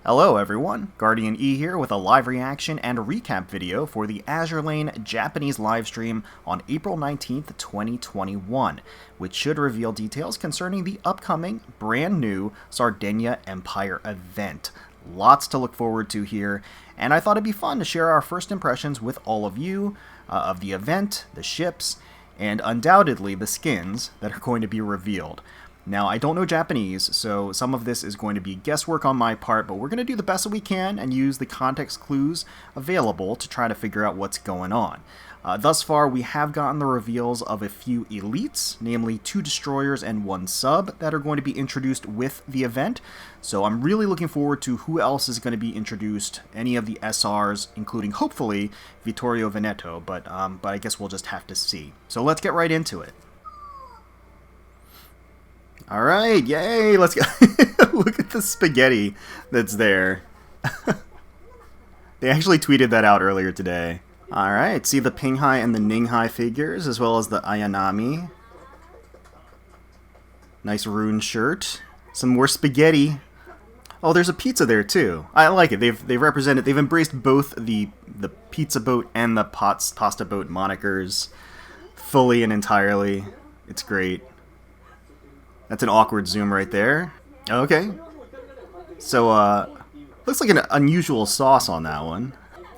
Hello everyone, GuardianE here with a live reaction and recap video for the Azur Lane Japanese livestream on April 19th, 2021, which should reveal details concerning the upcoming brand new Sardegna Empire event. Lots to look forward to here, and I thought it'd be fun to share our first impressions with all of you of the event, the ships, and undoubtedly the skins that are going to be revealed. Now, I don't know Japanese, so some of this is going to be guesswork on my part, but we're going to do the best that we can and use the context clues available to try to figure out what's going on. Thus far, we have gotten the reveals of a few elites, namely 2 destroyers and 1 sub, that are going to be introduced with the event. So I'm really looking forward to who else is going to be introduced, any of the SRs, including, hopefully, Vittorio Veneto, but I guess we'll just have to see. So let's get right into it. Alright, yay, let's go. Look at the spaghetti that's there. They actually tweeted that out earlier today. Alright, see the Pinghai and the Ninghai figures, as well as the Ayanami. Nice rune shirt. Some more spaghetti. Oh, there's a pizza there too. I like it. They've represented, they've embraced both the pizza boat and the pasta boat monikers fully and entirely. It's great. That's an awkward zoom right there. Okay. So, looks like an unusual sauce on that one.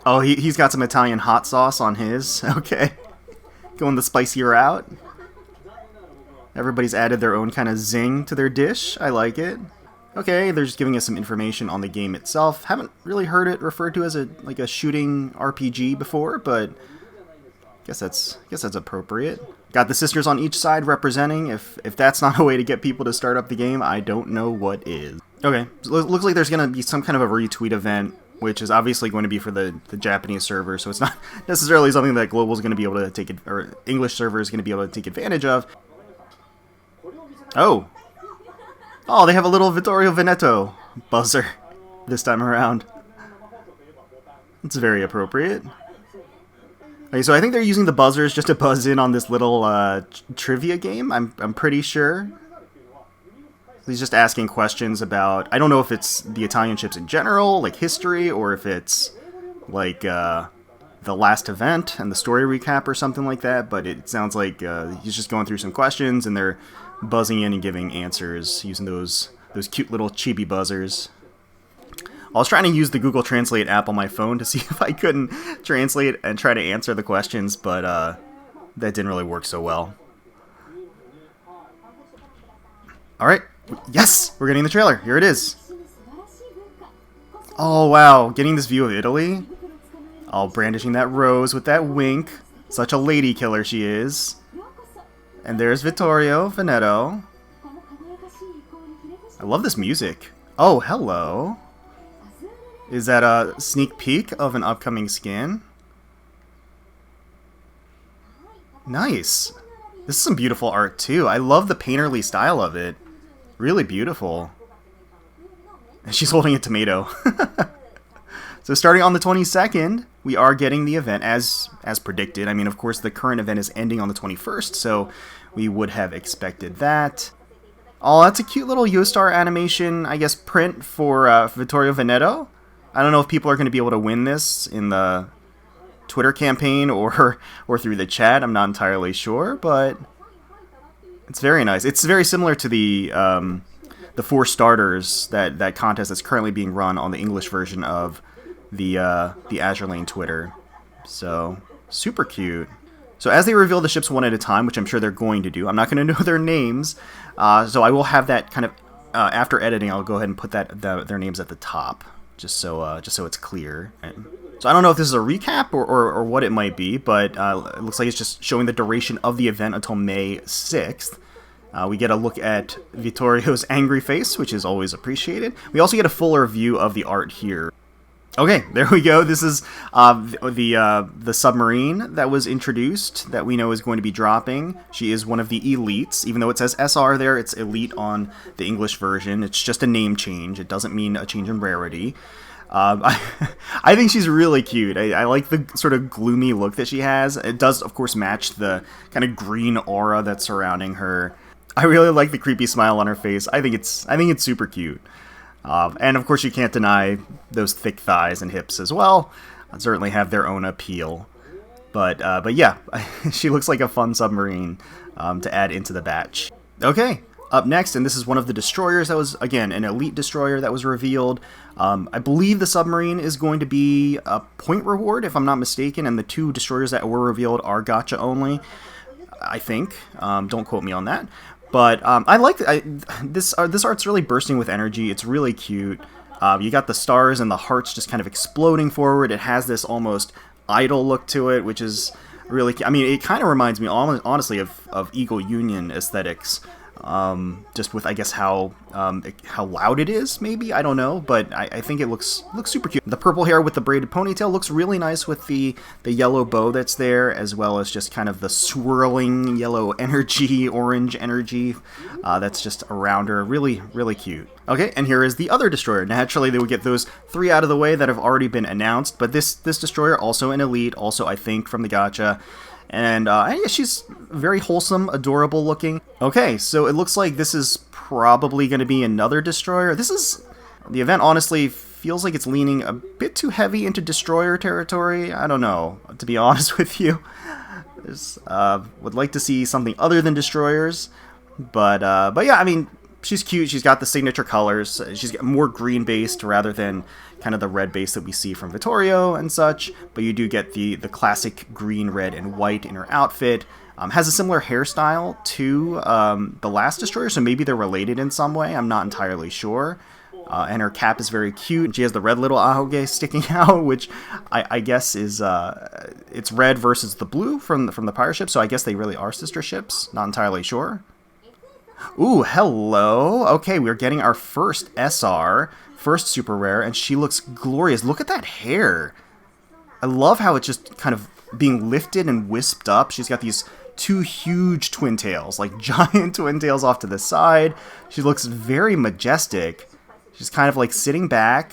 Oh, he's got some Italian hot sauce on his. Okay. Going the spicier route. Everybody's added their own kind of zing to their dish. I like it. Okay, they're just giving us some information on the game itself. Haven't really heard it referred to as a shooting RPG before, but guess that's appropriate. Got the sisters on each side representing. If that's not a way to get people to start up the game, I don't know what is. Okay, so looks like there's going to be some kind of a retweet event, which is obviously going to be for the Japanese server, so it's not necessarily something that Global is going to be able to take it, or English server is going to be able to take advantage of. Oh, they have a little Vittorio Veneto buzzer this time around. It's very appropriate. Okay, so I think they're using the buzzers just to buzz in on this little trivia game. I'm pretty sure. He's just asking questions about, I don't know if it's the Italian ships in general, like history, or if it's like the last event and the story recap or something like that, but it sounds like he's just going through some questions and they're buzzing in and giving answers using those cute little chibi buzzers. I was trying to use the Google Translate app on my phone to see if I couldn't translate and try to answer the questions, but that didn't really work so well. Alright, yes! We're getting the trailer. Here it is. Oh, wow. Getting this view of Italy. Oh, brandishing that rose with that wink. Such a lady killer she is. And there's Vittorio Veneto. I love this music. Oh, hello. Is that a sneak peek of an upcoming skin? Nice. This is some beautiful art too. I love the painterly style of it. Really beautiful. And she's holding a tomato. So starting on the 22nd, we are getting the event as predicted. I mean, of course, the current event is ending on the 21st, so we would have expected that. Oh, that's a cute little Yostar animation, I guess, print for Vittorio Veneto. I don't know if people are going to be able to win this in the Twitter campaign or through the chat. I'm not entirely sure, but it's very nice. It's very similar to the 4 starters, that contest that's currently being run on the English version of the Azur Lane Twitter. So super cute. So as they reveal the ships one at a time, which I'm sure they're going to do, I'm not going to know their names. So I will have that kind of after editing. I'll go ahead and put their names at the top. Just so it's clear. So I don't know if this is a recap or what it might be, but it looks like it's just showing the duration of the event until May 6th. We get a look at Vittorio's angry face, which is always appreciated. We also get a fuller view of the art here. Okay, there we go. This is the submarine that was introduced that we know is going to be dropping. She is one of the elites. Even though it says SR there, it's elite on the English version. It's just a name change. It doesn't mean a change in rarity. I think she's really cute. I like the sort of gloomy look that she has. It does, of course, match the kind of green aura that's surrounding her. I really like the creepy smile on her face. I think it's super cute. And of course you can't deny those thick thighs and hips as well. Certainly have their own appeal. But yeah, she looks like a fun submarine to add into the batch. Okay, up next, and this is one of the destroyers that was, again, an elite destroyer that was revealed. I believe the submarine is going to be a point reward, if I'm not mistaken, and the 2 destroyers that were revealed are gacha only, I think. Don't quote me on that. But I like this art's really bursting with energy. It's really cute. You got the stars and the hearts just kind of exploding forward. It has this almost idol look to it, which is really, I mean, it kind of reminds me honestly of Eagle Union aesthetics, just with, I guess, how loud it is, maybe, I don't know, but I think it looks super cute. The purple hair with the braided ponytail looks really nice with the yellow bow that's there, as well as just kind of the swirling yellow energy, orange energy that's just around her. Really, really cute. Okay, and here is the other destroyer. Naturally, they would get those 3 out of the way that have already been announced, but this destroyer, also an elite, also, I think, from the gacha. And yeah, she's very wholesome, adorable looking. Okay, so it looks like this is probably going to be another destroyer. The event honestly feels like it's leaning a bit too heavy into destroyer territory. I don't know, to be honest with you. Would like to see something other than destroyers. But yeah, I mean, she's cute. She's got the signature colors. She's got more green based rather than kind of the red base that we see from Vittorio and such. But you do get the classic green, red, and white in her outfit. Has a similar hairstyle to the last destroyer, so maybe they're related in some way. I'm not entirely sure. And her cap is very cute. She has the red little ahoge sticking out, which I guess is it's red versus the blue from the pirate ship. So I guess they really are sister ships. Not entirely sure. Ooh, hello. Okay, we're getting our first SR, first super rare, and she looks glorious. Look at that hair. I love how it's just kind of being lifted and wisped up. She's got these 2 huge twin tails, like giant twin tails off to the side. She looks very majestic. She's kind of like sitting back.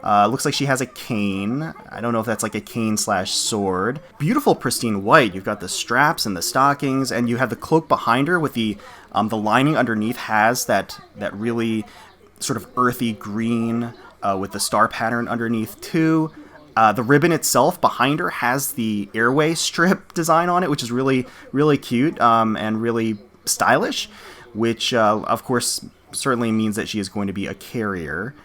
Looks like she has a cane. I don't know if that's like a cane slash sword. Beautiful pristine white. You've got the straps and the stockings, and you have the cloak behind her with the lining underneath has that really sort of earthy green with the star pattern underneath too. The ribbon itself behind her has the airway strip design on it, which is really, really cute and really stylish, which of course certainly means that she is going to be a carrier,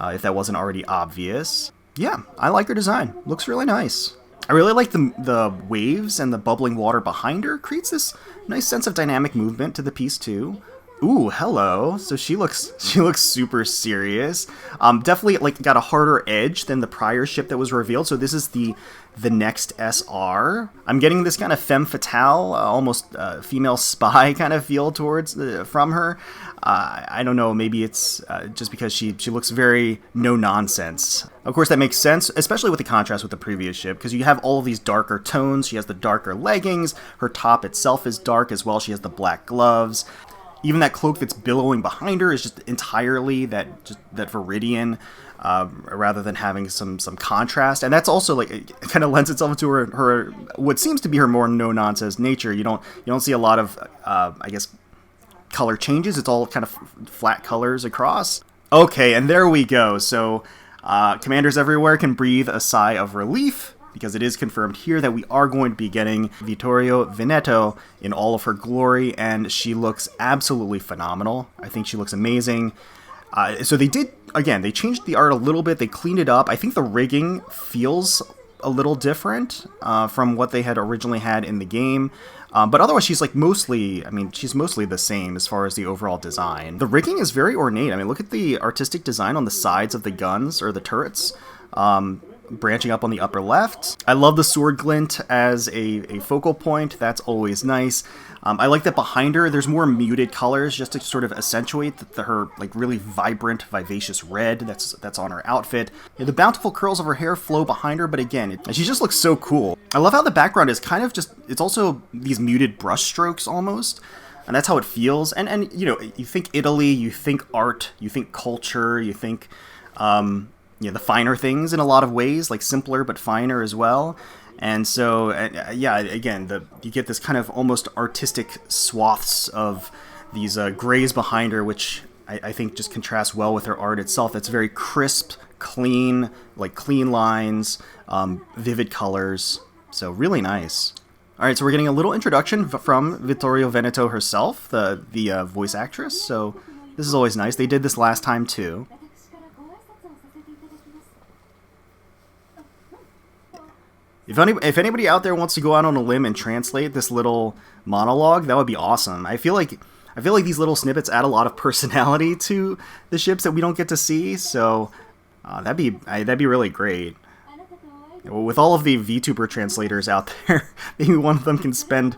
if that wasn't already obvious. Yeah, I like her design. Looks really nice. I really like the waves and the bubbling water behind her. Creates this nice sense of dynamic movement to the piece too. Ooh, hello. So she looks super serious. Definitely like got a harder edge than the prior ship that was revealed. So this is the next SR. I'm getting this kind of femme fatale, almost female spy kind of feel towards from her. I don't know, maybe it's just because she looks very no nonsense. Of course, that makes sense, especially with the contrast with the previous ship, because you have all of these darker tones. She has the darker leggings. Her top itself is dark as well. She has the black gloves. Even that cloak that's billowing behind her is just entirely that Viridian, rather than having some contrast. And that's also like, it kind of lends itself to her what seems to be her more no-nonsense nature. You don't see a lot of, I guess, color changes. It's all kind of flat colors across. Okay, and there we go. So commanders everywhere can breathe a sigh of relief, because it is confirmed here that we are going to be getting Vittorio Veneto in all of her glory, and she looks absolutely phenomenal. I think she looks amazing. So they did, again, they changed the art a little bit. They cleaned it up. I think the rigging feels a little different from what they had originally had in the game. But otherwise, she's like she's mostly the same as far as the overall design. The rigging is very ornate. I mean, look at the artistic design on the sides of the guns, or the turrets. Branching up on the upper left. I love the sword glint as a focal point. That's always nice. I like that behind her there's more muted colors just to sort of accentuate her like really vibrant, vivacious red that's on her outfit. Yeah, the bountiful curls of her hair flow behind her, but again, she just looks so cool. I love how the background is kind of just, it's also these muted brush strokes almost. And that's how it feels. And you know, you think Italy, you think art, you think culture, you think the finer things in a lot of ways, like simpler but finer as well. And so, yeah, again, you get this kind of almost artistic swaths of these grays behind her, which I think just contrasts well with her art itself. It's very crisp, clean, like clean lines, vivid colors. So really nice. All right, so we're getting a little introduction from Vittorio Veneto herself, the voice actress. So this is always nice. They did this last time too. If anybody out there wants to go out on a limb and translate this little monologue, that would be awesome. I feel like these little snippets add a lot of personality to the ships that we don't get to see. So that'd be really great. With all of the VTuber translators out there, maybe one of them can spend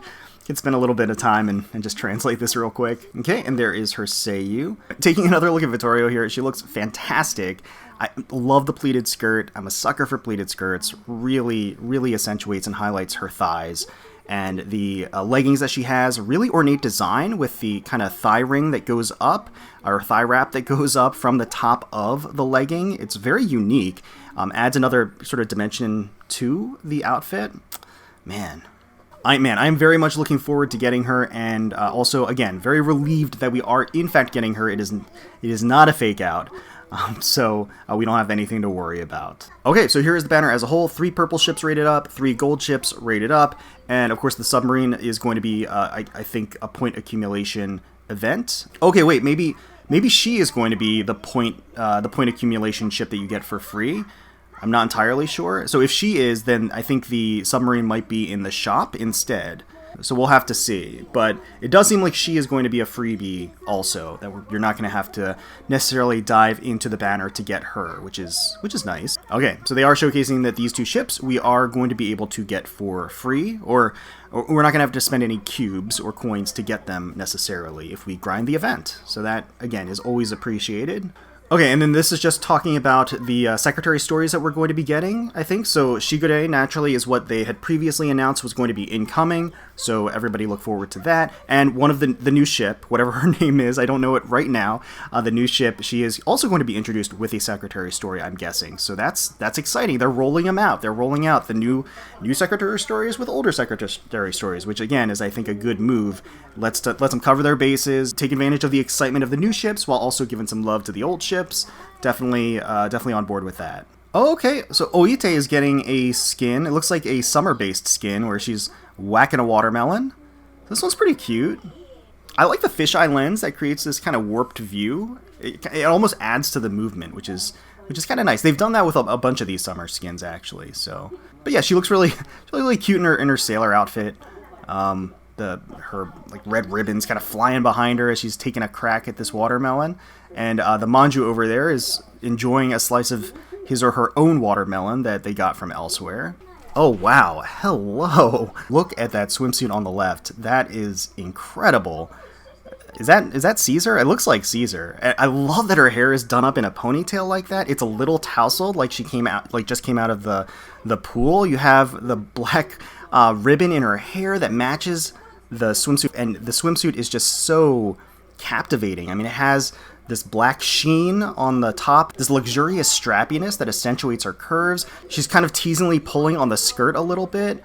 a little bit of time and just translate this real quick. Okay, and there is her Seiyu. Taking another look at Vittorio here, she looks fantastic. I love the pleated skirt. I'm a sucker for pleated skirts. Really, really accentuates and highlights her thighs. And the leggings that she has, really ornate design with the kind of thigh ring that goes up, or thigh wrap that goes up from the top of the legging. It's very unique. Adds another sort of dimension to the outfit. I'm very much looking forward to getting her, and also, again, very relieved that we are in fact getting her. It is not a fake out. So we don't have anything to worry about. Okay, so here is the banner as a whole. 3 purple ships rated up, 3 gold ships rated up, and of course the submarine is going to be, I think, a point accumulation event. Okay, wait, maybe she is going to be the point accumulation ship that you get for free. I'm not entirely sure. So if she is, then I think the submarine might be in the shop instead. So we'll have to see. But it does seem like she is going to be a freebie also, that you're not going to have to necessarily dive into the banner to get her, which is nice. Okay, so they are showcasing that these 2 ships we are going to be able to get for free, or we're not going to have to spend any cubes or coins to get them necessarily if we grind the event. So that, again, is always appreciated. Okay, and then this is just talking about the secretary stories that we're going to be getting, I think. So Shigure, naturally, is what they had previously announced was going to be incoming, so everybody look forward to that. And one of the new ship, whatever her name is, I don't know it right now, the new ship, she is also going to be introduced with a secretary story, I'm guessing. So that's exciting. They're rolling them out. They're rolling out the new secretary stories with older secretary stories, which, again, is, I think, a good move. Lets them cover their bases, take advantage of the excitement of the new ships, while also giving some love to the old ships. Definitely on board with that. Oh, okay, so Oite is getting a skin. It looks like a summer-based skin where she's whacking a watermelon. This one's pretty cute. I like the fisheye lens that creates this kind of warped view. It almost adds to the movement, which is kind of nice. They've done that with a bunch of these summer skins, actually. So, but yeah, she looks really cute in her sailor outfit. Her like red ribbons kind of flying behind her as she's taking a crack at this watermelon, and the Manjuu over there is enjoying a slice of his or her own watermelon that they got from elsewhere. Oh wow, hello! Look at that swimsuit on the left. That is incredible. Is that Caesar? It looks like Caesar. I love that her hair is done up in a ponytail like that. It's a little tousled, like she just came out of the pool. You have the black ribbon in her hair that matches the swimsuit, and the swimsuit is just so captivating. I mean, it has this black sheen on the top, this luxurious strappiness that accentuates her curves. She's kind of teasingly pulling on the skirt a little bit.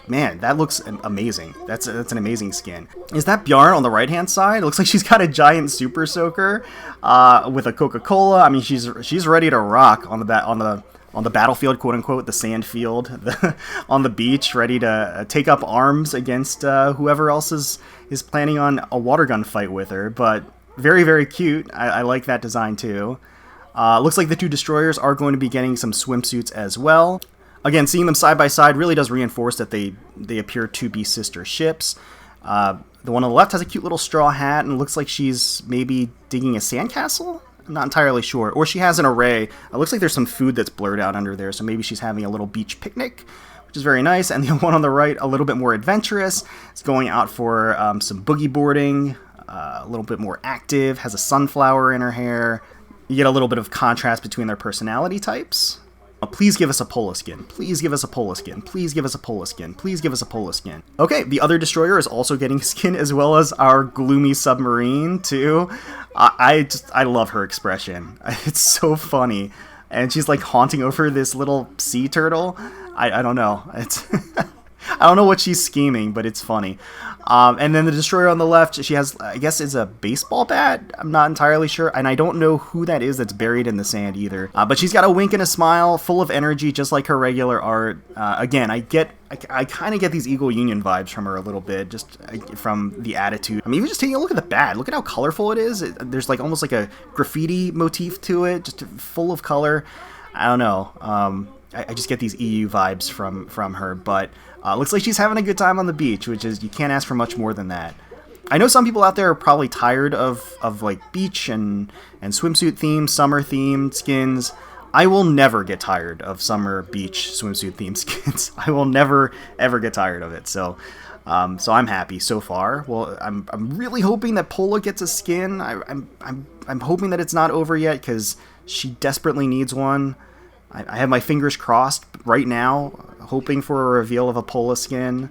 Man, that looks amazing. That's an amazing skin. Is that Bjarne on the right-hand side? It looks like she's got a giant super soaker with a Coca-Cola. I mean, she's ready to rock on the battlefield, quote unquote, the sand field, on the beach, ready to take up arms against whoever else is planning on a water gun fight with her. But very, very cute. I like that design too. Looks like the 2 destroyers are going to be getting some swimsuits as well. Again, seeing them side by side really does reinforce that they appear to be sister ships. The one on the left has a cute little straw hat and looks like she's maybe digging a sandcastle? I'm not entirely sure. Or she has an array. It looks like there's some food that's blurred out under there, so maybe she's having a little beach picnic, which is very nice. And the one on the right, a little bit more adventurous. It's going out for some boogie boarding, a little bit more active, has a sunflower in her hair. You get a little bit of contrast between their personality types. Please give us a Pola skin. Please give us a Pola skin. Please give us a Pola skin. Please give us a Pola skin. Okay, the other destroyer is also getting skin, as well as our gloomy submarine too. I love her expression. It's so funny, and she's like haunting over this little sea turtle. I don't know. It's I don't know what she's scheming, but it's funny. And then the destroyer on the left, she has, I guess, is a baseball bat. I'm not entirely sure, and I don't know who that is that's buried in the sand either. But she's got a wink and a smile, full of energy, just like her regular art. Again, I kind of get these Eagle Union vibes from her a little bit, just from the attitude. I mean, even just taking a look at the bat, look at how colorful it is. There's like almost like a graffiti motif to it, just full of color. I don't know. I just get these EU vibes from her, but looks like she's having a good time on the beach, which is, you can't ask for much more than that. I know some people out there are probably tired of like beach and swimsuit themed, summer themed skins. I will never get tired of summer beach swimsuit themed skins. I will never ever get tired of it. So I'm happy so far. Well, I'm really hoping that Pola gets a skin. I'm hoping that it's not over yet, because she desperately needs one. I have my fingers crossed right now, hoping for a reveal of a Pola skin.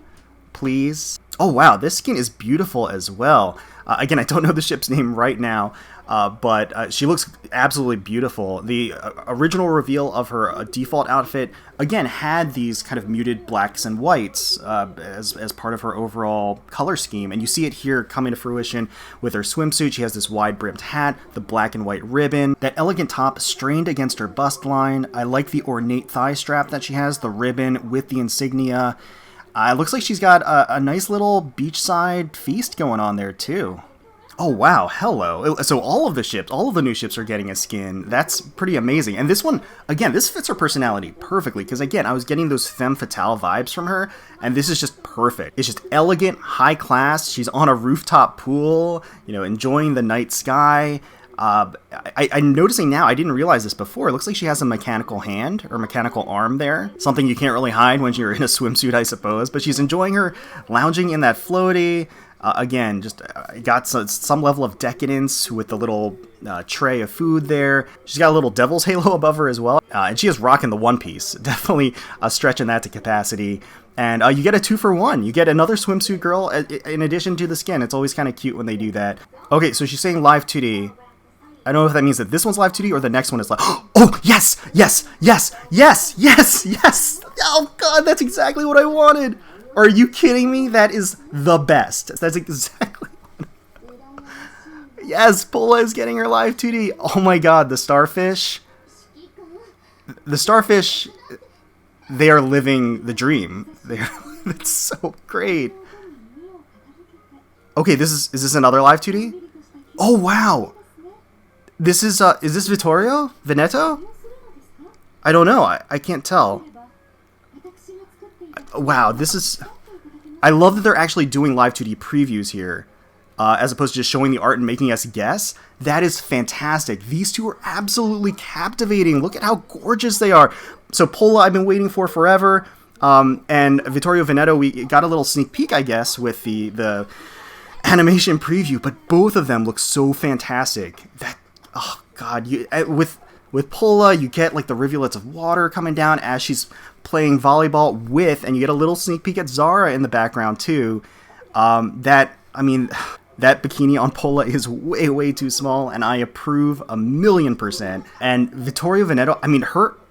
Please. Oh wow, this skin is beautiful as well. Again, I don't know the ship's name right now, but she looks absolutely beautiful. The original reveal of her default outfit, again, had these kind of muted blacks and whites as part of her overall color scheme. And you see it here coming to fruition with her swimsuit. She has this wide-brimmed hat, the black and white ribbon, that elegant top strained against her bust line. I like the ornate thigh strap that she has, the ribbon with the insignia. It looks like she's got a nice little beachside feast going on there, too. Oh, wow. Hello. So all of the new ships are getting a skin. That's pretty amazing. And this one, again, this fits her personality perfectly. Because, again, I was getting those femme fatale vibes from her. And this is just perfect. It's just elegant, high class. She's on a rooftop pool, enjoying the night sky. I'm noticing now, I didn't realize this before, it looks like she has a mechanical hand or mechanical arm there. Something you can't really hide when you're in a swimsuit, I suppose. But she's enjoying her lounging in that floaty. Again, just got some level of decadence with the little tray of food there. She's got a little devil's halo above her as well. And she is rocking the one piece. Definitely stretching that to capacity. And you get a 2-for-1. You get another swimsuit girl in addition to the skin. It's always kind of cute when they do that. Okay, so she's saying live 2D. I don't know if that means that this one's live 2D or the next one is live. Oh, yes, yes, yes, yes, yes, yes. Oh, God, that's exactly what I wanted. Are you kidding me? That is the best. That's exactly what... Yes, Pola is getting her live 2D. Oh, my God, the starfish. The starfish, they are living the dream. It's so great. Okay, is this another live 2D? Oh, wow. This is this Vittorio Veneto? I don't know. I can't tell. Wow, this is... I love that they're actually doing live 2D previews here, as opposed to just showing the art and making us guess. That is fantastic. These two are absolutely captivating. Look at how gorgeous they are. So Pola, I've been waiting for forever, and Vittorio Veneto, we got a little sneak peek, I guess, with the animation preview, but both of them look so fantastic. Oh God, with Pola, you get like the rivulets of water coming down as she's playing volleyball and you get a little sneak peek at Zara in the background too. That bikini on Pola is way, way too small, and I approve 1,000,000%. And Vittorio Veneto,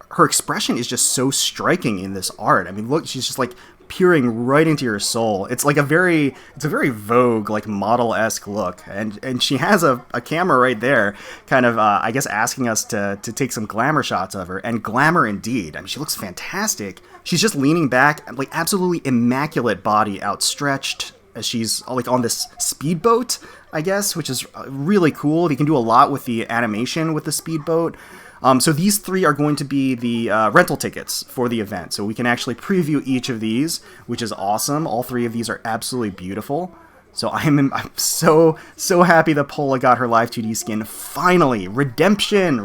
her expression is just so striking in this art. Look, she's just like peering right into your soul. It's a very Vogue, like model-esque look, and she has a camera right there, kind of I guess asking us to take some glamour shots of her, and glamour indeed. She looks fantastic. She's just leaning back, like absolutely immaculate body outstretched as she's like on this speedboat, I guess, which is really cool. They can do a lot with the animation with the speedboat. So these three are going to be the rental tickets for the event. So we can actually preview each of these, which is awesome. All three of these are absolutely beautiful. So I'm so happy that Pola got her live 2D skin. Finally, redemption.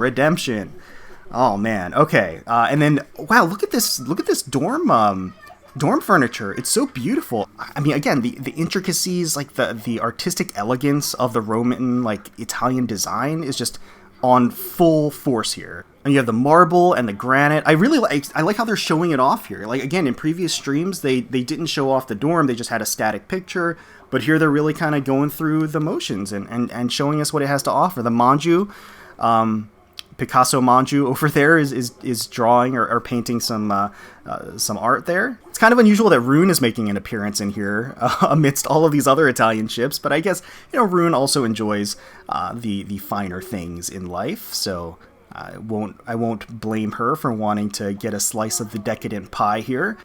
Oh man, okay. And then wow, look at this dorm furniture. It's so beautiful. Again, the intricacies, like the artistic elegance of the Roman, like Italian design is just on full force here. And you have the marble and the granite. I like how they're showing it off here. Like, again, in previous streams, they didn't show off the dorm, they just had a static picture, but here they're really kind of going through the motions and showing us what it has to offer. The Manjuu, Picasso Manjuu over there is drawing or painting some art there. It's kind of unusual that Rune is making an appearance in here amidst all of these other Italian ships, but I guess, you know, Rune also enjoys the finer things in life, so I won't blame her for wanting to get a slice of the decadent pie here.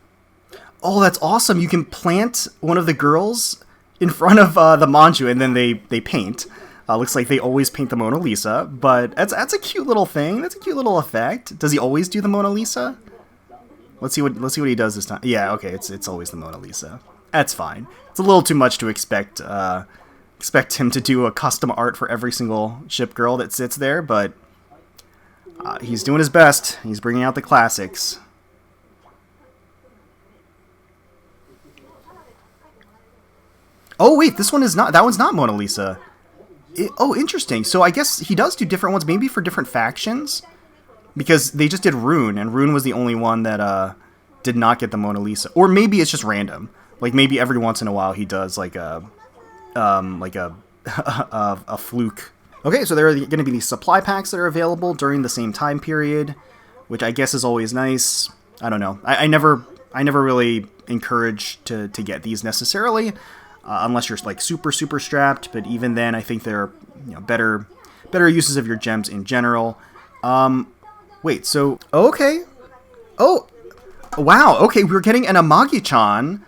Oh, that's awesome! You can plant one of the girls in front of the Manjuu, and then they paint. Looks like they always paint the Mona Lisa, but that's a cute little thing. That's a cute little effect. Does he always do the Mona Lisa? Let's see what he does this time. Yeah, okay, it's always the Mona Lisa. That's fine. It's a little too much to expect him to do a custom art for every single ship girl that sits there, but he's doing his best. He's bringing out the classics. Oh wait, this one is not. That one's not Mona Lisa. Oh, interesting. So I guess he does do different ones, maybe for different factions, because they just did Rune, and Rune was the only one that did not get the Mona Lisa. Or maybe it's just random. Like maybe every once in a while he does like a fluke. Okay, so there are going to be these supply packs that are available during the same time period, which I guess is always nice. I don't know. I never really encourage to get these necessarily. Unless you're like super strapped, but even then, I think there are, you know, better uses of your gems in general. Wait, so okay, oh wow, okay, we're getting an Amagi-chan.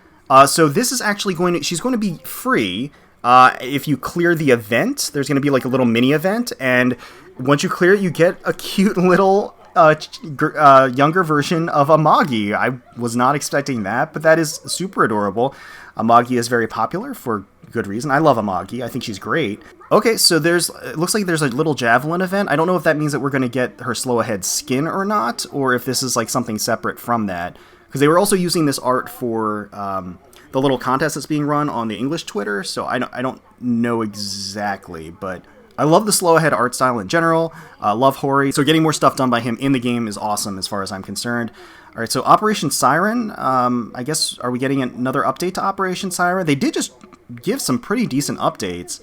So this is actually she's going to be free. If you clear the event, there's going to be like a little mini event, and once you clear it, you get a cute little younger version of Amagi. I was not expecting that, but that is super adorable. Amagi is very popular for good reason. I love Amagi. I think she's great. Okay, so it looks like there's a little Javelin event. I don't know if that means that we're going to get her slow ahead skin or not, or if this is like something separate from that. Because they were also using this art for the little contest that's being run on the English Twitter, so I don't know exactly, but I love the slow ahead art style in general. Love Hori. So getting more stuff done by him in the game is awesome as far as I'm concerned. All right, so Operation Siren, I guess, are we getting another update to Operation Siren? They did just give some pretty decent updates.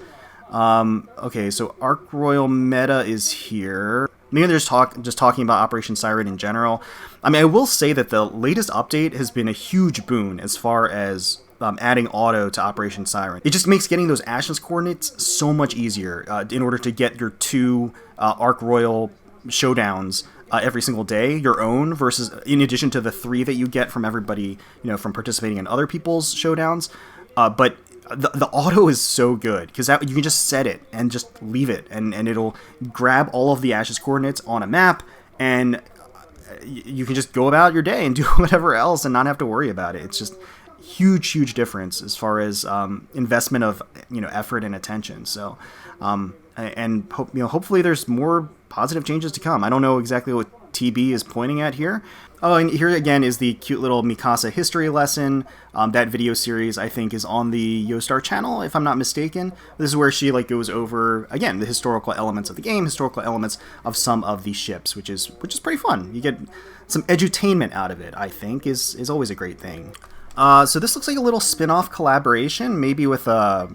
Okay, so Arc Royal meta is here. Maybe they're just talking about Operation Siren in general. I mean, I will say that the latest update has been a huge boon as far as adding auto to Operation Siren. It just makes getting those Ashes coordinates so much easier in order to get your 2 Arc Royal showdowns every single day, your own, versus in addition to the 3 that you get from everybody, you know, from participating in other people's showdowns. But the auto is so good because you can just set it and just leave it, and it'll grab all of the Ashes coordinates on a map, and you can just go about your day and do whatever else and not have to worry about it. It's just huge difference as far as investment of, you know, effort and attention. So hopefully there's more positive changes to come. I don't know exactly what TB is pointing at here. Oh, and here again is the cute little Mikasa history lesson. That video series, I think, is on the Yostar channel, if I'm not mistaken. This is where she like goes over, again, the historical elements of the game, historical elements of some of the ships, which is pretty fun. You get some edutainment out of it, I think, is always a great thing. So this looks like a little spin-off collaboration, maybe with a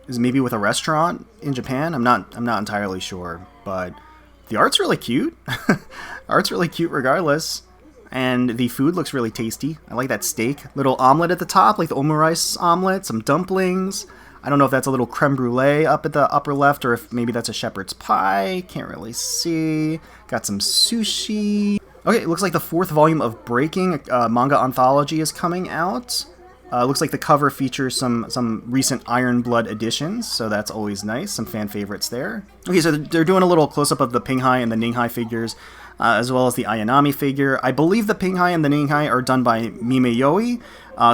restaurant in Japan. I'm not entirely sure, but the art's really cute. Art's really cute regardless. And the food looks really tasty. I like that steak. Little omelet at the top, like the omurice omelet. Some dumplings. I don't know if that's a little creme brulee up at the upper left, or if maybe that's a shepherd's pie. Can't really see. Got some sushi. Okay, it looks like the 4th volume of Breaking, manga anthology, is coming out. Looks like the cover features some recent Iron Blood editions, so that's always nice. Some fan favorites there. Okay, so they're doing a little close-up of the Pinghai and the Ninghai figures, as well as the Ayanami figure. I believe the Pinghai and the Ninghai are done by Mime Yoi,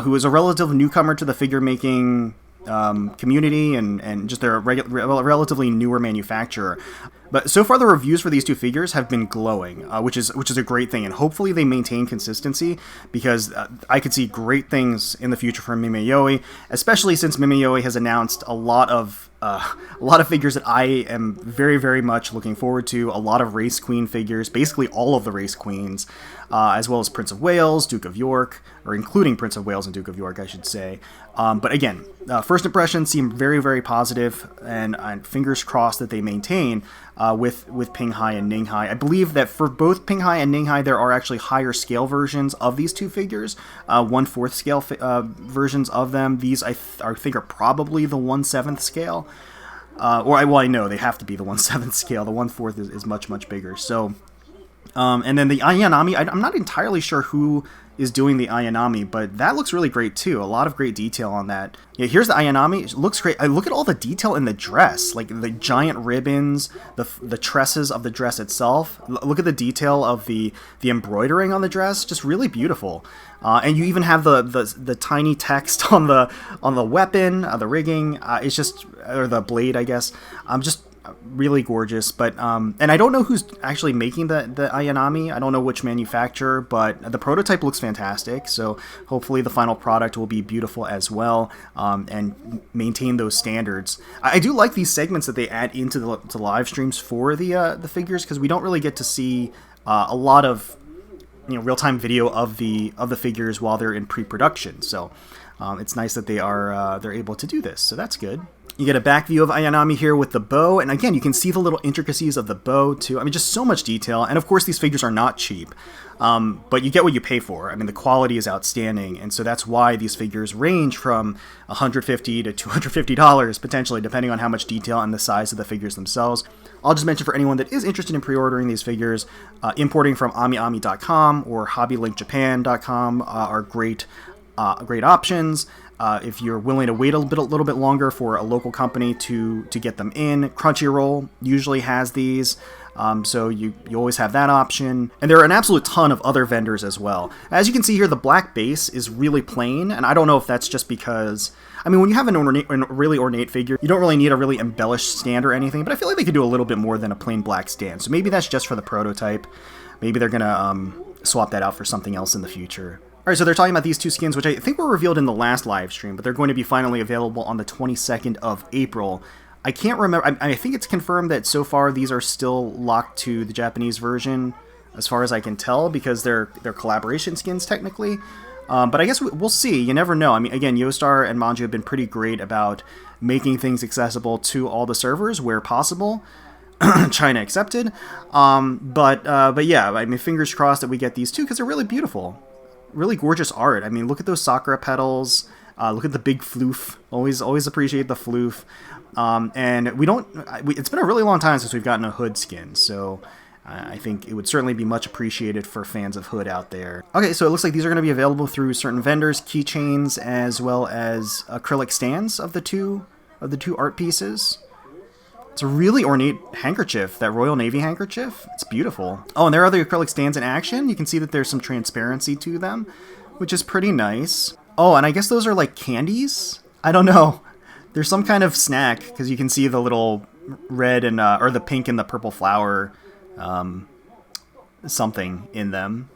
who is a relative newcomer to the figure-making community, and just they're a relatively newer manufacturer. But so far the reviews for these 2 figures have been glowing, which is a great thing, and hopefully they maintain consistency, because I could see great things in the future for Mime Yoi, especially since Mime Yoi has announced a lot of figures that I am very much looking forward to. A lot of Race Queen figures, basically all of the Race Queens, as well as Prince of Wales, Duke of York, or including Prince of Wales and Duke of York, I should say. But again, first impressions seem very positive, and fingers crossed that they maintain. with Pinghai and Ninghai. I believe that for both Pinghai and Ninghai, there are actually higher scale versions of these two figures, 1/4 scale versions of them. These I think are probably the 1/7 scale. I know they have to be the 1/7 scale. The 1/4 is much, much bigger. So, and then the Ayanami, I'm not entirely sure who is doing the Ayanami, but that looks really great too. A lot of great detail on that. Yeah, here's the Ayanami. It looks great. I look at all the detail in the dress, like the giant ribbons, the tresses of the dress itself. Look at the detail of the embroidering on the dress, just really beautiful. And you even have the tiny text on the weapon, the rigging. It's just, or the blade, I guess. Just really gorgeous. But and I don't know who's actually making the Ayanami. I don't know which manufacturer, but the prototype looks fantastic. So hopefully the final product will be beautiful as well, and maintain those standards. I do like these segments that they add into the live streams for the figures, because we don't really get to see a lot of real-time video of the figures while they're in pre-production. So it's nice that they're able to do this. So that's good. You get a back view of Ayanami here with the bow, and again, you can see the little intricacies of the bow too. I mean, just so much detail, and of course these figures are not cheap, but you get what you pay for. I mean, the quality is outstanding, and so that's why these figures range from $150 to $250, potentially, depending on how much detail and the size of the figures themselves. I'll just mention for anyone that is interested in pre-ordering these figures, importing from AmiAmi.com or HobbyLinkJapan.com are great options. If you're willing to wait a little bit longer for a local company to get them in, Crunchyroll usually has these, so you always have that option. And there are an absolute ton of other vendors as well. As you can see here, the black base is really plain, and I don't know if that's just because, I mean, when you have a really ornate figure, you don't really need a really embellished stand or anything, but I feel like they could do a little bit more than a plain black stand. So maybe that's just for the prototype. Maybe they're gonna swap that out for something else in the future. Alright, so they're talking about these two skins, which I think were revealed in the last live stream, but they're going to be finally available on the 22nd of April. I can't remember, I think it's confirmed that so far these are still locked to the Japanese version, as far as I can tell, because they're collaboration skins technically. But I guess we'll see, you never know. I mean, again, Yostar and Manjuu have been pretty great about making things accessible to all the servers where possible. China accepted. But yeah, I mean, fingers crossed that we get these two, because they're really beautiful. Really gorgeous art. I mean, look at those sakura petals. Look at the big floof. Always appreciate the floof. And it's been a really long time since we've gotten a Hood skin, so I think it would certainly be much appreciated for fans of Hood out there. Okay, so it looks like these are going to be available through certain vendors, keychains, as well as acrylic stands of the two art pieces. It's a really ornate handkerchief, that Royal Navy handkerchief. It's beautiful. Oh, and there are other acrylic stands in action. You can see that there's some transparency to them, which is pretty nice. Oh, and I guess those are like candies? I don't know. There's some kind of snack, because you can see the little red and, or the pink and the purple flower, something in them.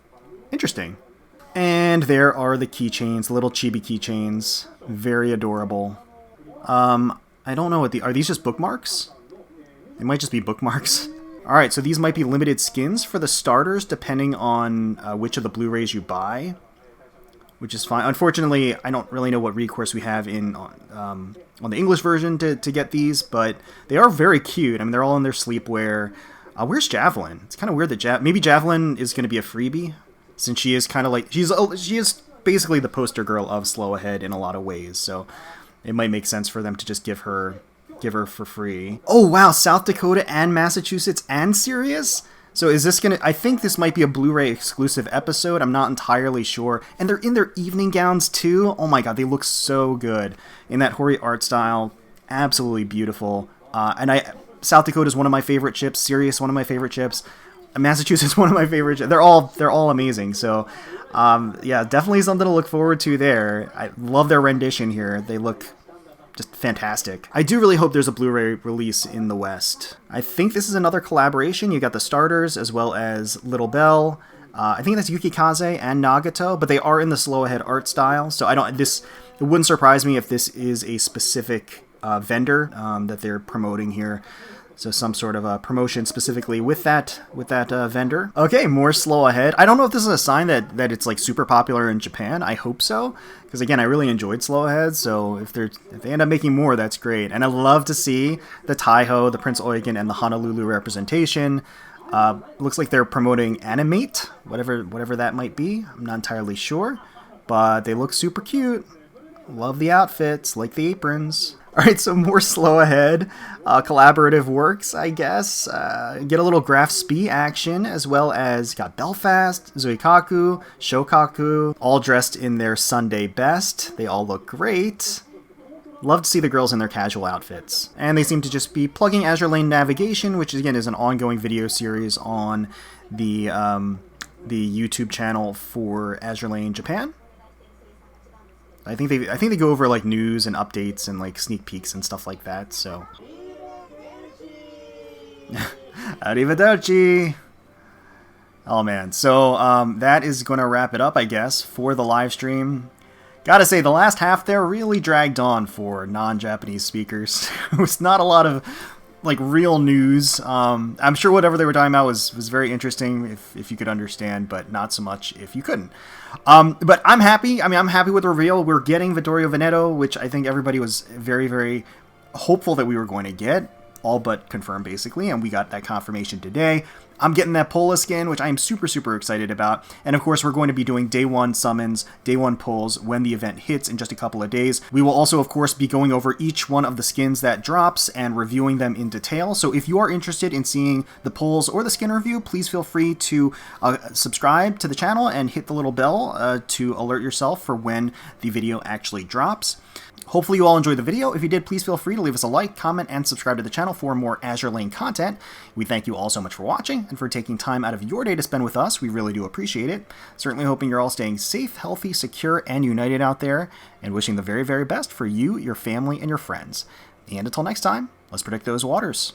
Interesting. And there are the keychains, little chibi keychains. Very adorable. I don't know are these just bookmarks? They might just be bookmarks. Alright, so these might be limited skins for the starters, depending on which of the Blu-rays you buy, which is fine. Unfortunately, I don't really know what recourse we have on the English version to get these, but they are very cute. I mean, they're all in their sleepwear. Where's Javelin? It's kind of weird that maybe Javelin is going to be a freebie, since she is kind of like, she is basically the poster girl of Slow Ahead in a lot of ways, so it might make sense for them to just give her for free. Oh wow, South Dakota and Massachusetts and Sirius? So is this gonna, I think this might be a Blu-ray exclusive episode, I'm not entirely sure. And they're in their evening gowns too. Oh my god, they look so good. In that Hori art style, absolutely beautiful. South Dakota is one of my favorite ships, Sirius one of my favorite ships, Massachusetts one of my favorite ships. They're all amazing, so yeah, definitely something to look forward to there. I love their rendition here, they look just fantastic. I do really hope there's a Blu-ray release in the West. I think this is another collaboration. You got the starters as well as Little Bell. I think that's Yukikaze and Nagato, but they are in the Slow Ahead art style. So it wouldn't surprise me if this is a specific vendor that they're promoting here. So some sort of a promotion specifically with that vendor. Okay, more slow ahead. I don't know if this is a sign that it's like super popular in Japan. I hope so, because again, I really enjoyed slow ahead. So if they end up making more, that's great. And I love to see the Taiho, the Prince Eugen, and the Honolulu representation. Looks like they're promoting Animate, whatever that might be. I'm not entirely sure, but they look super cute. Love the outfits, like the aprons. Alright, so more slow ahead. Collaborative works, I guess. Get a little Graph Spee action, as well as got Belfast, Zuikaku, Shokaku, all dressed in their Sunday best. They all look great. Love to see the girls in their casual outfits. And they seem to just be plugging Azur Lane Navigation, which again is an ongoing video series on the YouTube channel for Azur Lane Japan. I think they go over like news and updates and like sneak peeks and stuff like that. So, arrivederci. Oh man, so that is going to wrap it up, I guess, for the live stream. Gotta say, the last half there really dragged on for non-Japanese speakers. It was not a lot of like real news. I'm sure whatever they were talking about was very interesting if you could understand, but not so much if you couldn't. But I'm happy. I mean, I'm happy with the reveal. We're getting Vittorio Veneto, which I think everybody was very, very hopeful that we were going to get. All but confirmed, basically, and we got that confirmation today. I'm getting that Pola skin, which I am super, super excited about. And of course, we're going to be doing day 1 summons, day 1 pulls when the event hits in just a couple of days. We will also, of course, be going over each one of the skins that drops and reviewing them in detail. So if you are interested in seeing the pulls or the skin review, please feel free to subscribe to the channel and hit the little bell to alert yourself for when the video actually drops. Hopefully you all enjoyed the video. If you did, please feel free to leave us a like, comment, and subscribe to the channel for more Azur Lane content. We thank you all so much for watching and for taking time out of your day to spend with us. We really do appreciate it. Certainly hoping you're all staying safe, healthy, secure, and united out there, and wishing the very, very best for you, your family, and your friends. And until next time, let's predict those waters.